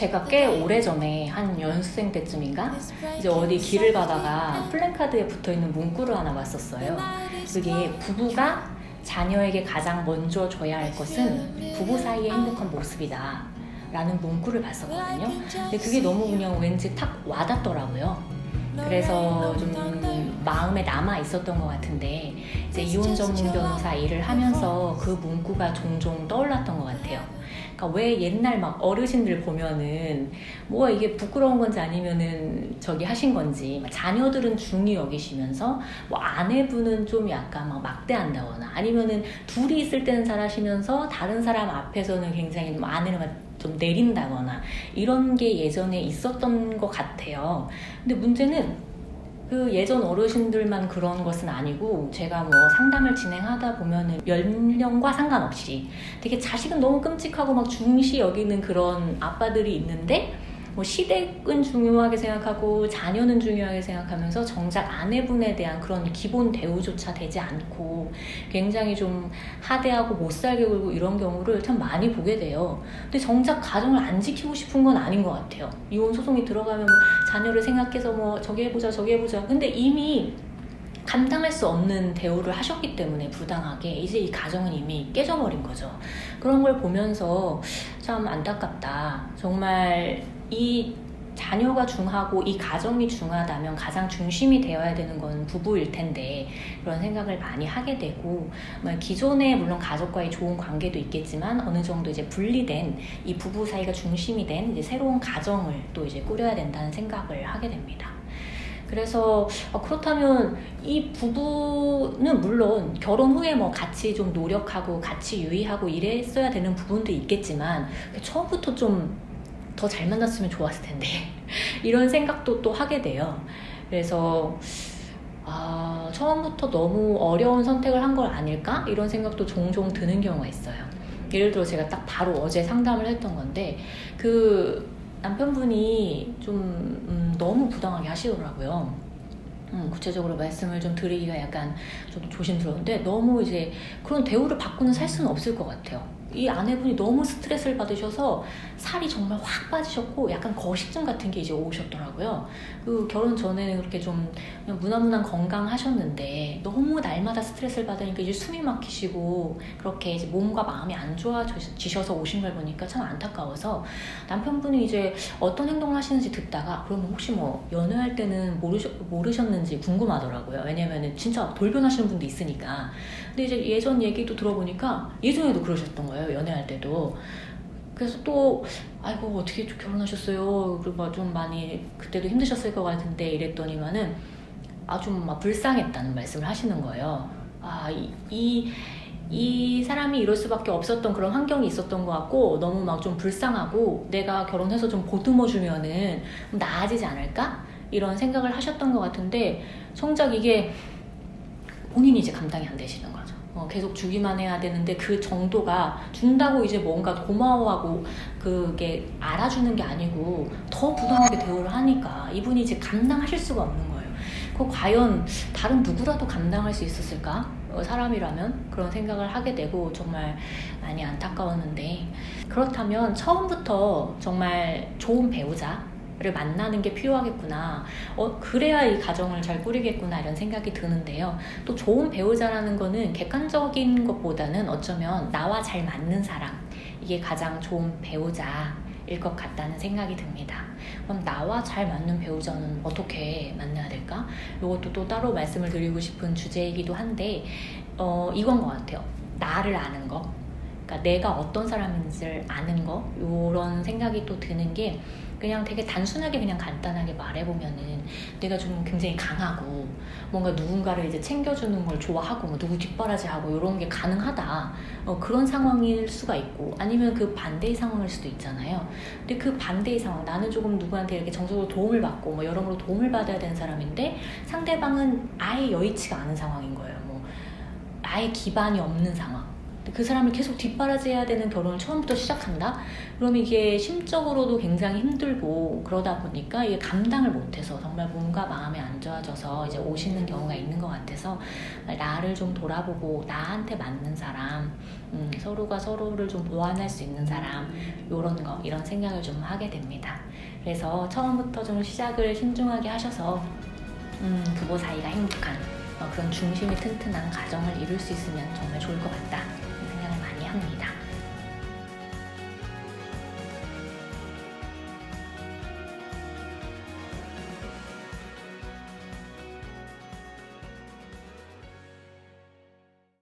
제가 꽤 오래전에 한 연습생 때쯤인가 이제 어디 길을 가다가 플랜카드에 붙어있는 문구를 하나 봤었어요. 그게 부부가 자녀에게 가장 먼저 줘야 할 것은 부부 사이의 행복한 모습이다 라는 문구를 봤었거든요. 근데 그게 너무 그냥 왠지 탁 와닿더라고요. 그래서 좀 마음에 남아 있었던 것 같은데 이제 이혼 전문 변호사 일을 하면서 그 문구가 종종 떠올랐던 것 같아요. 그러니까 왜 옛날 막 어르신들 보면은 뭐 이게 부끄러운 건지 아니면은 저기 하신 건지 자녀들은 중히 여기시면서 뭐 아내분은 좀 약간 막 막대한다거나 아니면은 둘이 있을 때는 잘하시면서 다른 사람 앞에서는 굉장히 좀 아내를 좀 내린다거나 이런 게 예전에 있었던 것 같아요. 근데 문제는 그 예전 어르신들만 그런 것은 아니고 제가 뭐 상담을 진행하다 보면은 연령과 상관없이 되게 자식은 너무 끔찍하고 막 중시 여기는 그런 아빠들이 있는데 뭐 시댁은 중요하게 생각하고 자녀는 중요하게 생각하면서 정작 아내분에 대한 그런 기본 대우조차 되지 않고 굉장히 좀 하대하고 못살게 굴고 이런 경우를 참 많이 보게 돼요. 근데 정작 가정을 안 지키고 싶은 건 아닌 것 같아요. 이혼 소송이 들어가면 뭐 자녀를 생각해서 뭐 저기 해보자 저기 해보자. 근데 이미 감당할 수 없는 대우를 하셨기 때문에 부당하게 이제 이 가정은 이미 깨져버린 거죠. 그런 걸 보면서 참 안타깝다. 정말 이 자녀가 중하고 이 가정이 중하다면 가장 중심이 되어야 되는 건 부부일 텐데 그런 생각을 많이 하게 되고 기존에 물론 가족과의 좋은 관계도 있겠지만 어느 정도 이제 분리된 이 부부 사이가 중심이 된 이제 새로운 가정을 또 이제 꾸려야 된다는 생각을 하게 됩니다. 그래서 그렇다면 이 부부는 물론 결혼 후에 뭐 같이 좀 노력하고 같이 유의하고 이랬어야 되는 부분도 있겠지만 처음부터 좀 더 잘 만났으면 좋았을 텐데 이런 생각도 또 하게 돼요. 그래서 처음부터 너무 어려운 선택을 한 걸 아닐까? 이런 생각도 종종 드는 경우가 있어요. 예를 들어 제가 딱 바로 어제 상담을 했던 건데 그 남편분이 좀 너무 부당하게 하시더라고요. 구체적으로 말씀을 좀 드리기가 약간 좀 조심스러운데 너무 이제 그런 대우를 받고는 살 수는 없을 것 같아요. 이 아내분이 너무 스트레스를 받으셔서 살이 정말 확 빠지셨고 약간 거식증 같은 게 이제 오셨더라고요. 그 결혼 전에는 그렇게 좀 그냥 무난무난 건강하셨는데 너무 날마다 스트레스를 받으니까 이제 숨이 막히시고 그렇게 이제 몸과 마음이 안 좋아지셔서 오신 걸 보니까 참 안타까워서 남편분이 이제 어떤 행동을 하시는지 듣다가 그러면 혹시 뭐 연애할 때는 모르셨는지 궁금하더라고요. 왜냐면은 진짜 돌변하시는 분도 있으니까. 근데 이제 예전 얘기도 들어보니까 예전에도 그러셨던 거예요. 연애할 때도. 그래서 또 아이고 어떻게 결혼하셨어요? 그리고 좀 많이 그때도 힘드셨을 것 같은데 이랬더니만은 좀 막 불쌍했다는 말씀을 하시는 거예요. 이 사람이 이럴 수밖에 없었던 그런 환경이 있었던 것 같고 너무 막 좀 불쌍하고 내가 결혼해서 좀 보듬어주면은 나아지지 않을까? 이런 생각을 하셨던 것 같은데 정작 이게 본인이 이제 감당이 안 되시는 거죠. 계속 주기만 해야 되는데 그 정도가 준다고 이제 뭔가 고마워하고 그게 알아주는 게 아니고 더 부당하게 대우를 하니까 이분이 이제 감당하실 수가 없는 거예요. 그 과연 다른 누구라도 감당할 수 있었을까? 사람이라면 그런 생각을 하게 되고 정말 많이 안타까웠는데 그렇다면 처음부터 정말 좋은 배우자를 만나는 게 필요하겠구나. 그래야 이 가정을 잘 꾸리겠구나 이런 생각이 드는데요. 또 좋은 배우자라는 거는 객관적인 것보다는 어쩌면 나와 잘 맞는 사람 이게 가장 좋은 배우자일 것 같다는 생각이 듭니다. 그럼 나와 잘 맞는 배우자는 어떻게 만나야 될까? 이것도 또 따로 말씀을 드리고 싶은 주제이기도 한데 이건 것 같아요. 나를 아는 거. 그러니까 내가 어떤 사람인지를 아는 거 이런 생각이 또 드는 게 그냥 되게 단순하게 그냥 간단하게 말해보면은 내가 좀 굉장히 강하고 뭔가 누군가를 이제 챙겨주는 걸 좋아하고 뭐 누구 뒷바라지하고 이런 게 가능하다 그런 상황일 수가 있고 아니면 그 반대의 상황일 수도 있잖아요. 근데 그 반대의 상황 나는 조금 누구한테 이렇게 정서적으로 도움을 받고 뭐 여러모로 도움을 받아야 되는 사람인데 상대방은 아예 여의치가 않은 상황인 거예요. 뭐 아예 기반이 없는 상황. 그 사람을 계속 뒷바라지해야 되는 결혼을 처음부터 시작한다? 그럼 이게 심적으로도 굉장히 힘들고 그러다 보니까 이게 감당을 못해서 정말 몸과 마음이 안 좋아져서 이제 오시는 경우가 있는 것 같아서 나를 좀 돌아보고 나한테 맞는 사람 그래서 서로가 서로를 좀 보완할 수 있는 사람, 이런 생각을 좀 하게 됩니다. 그래서 처음부터 좀 시작을 신중하게 하셔서 부부 사이가 행복한 그런 중심이 튼튼한 가정을 이룰 수 있으면 정말 좋을 것 같다, 이 생각을 많이 합니다.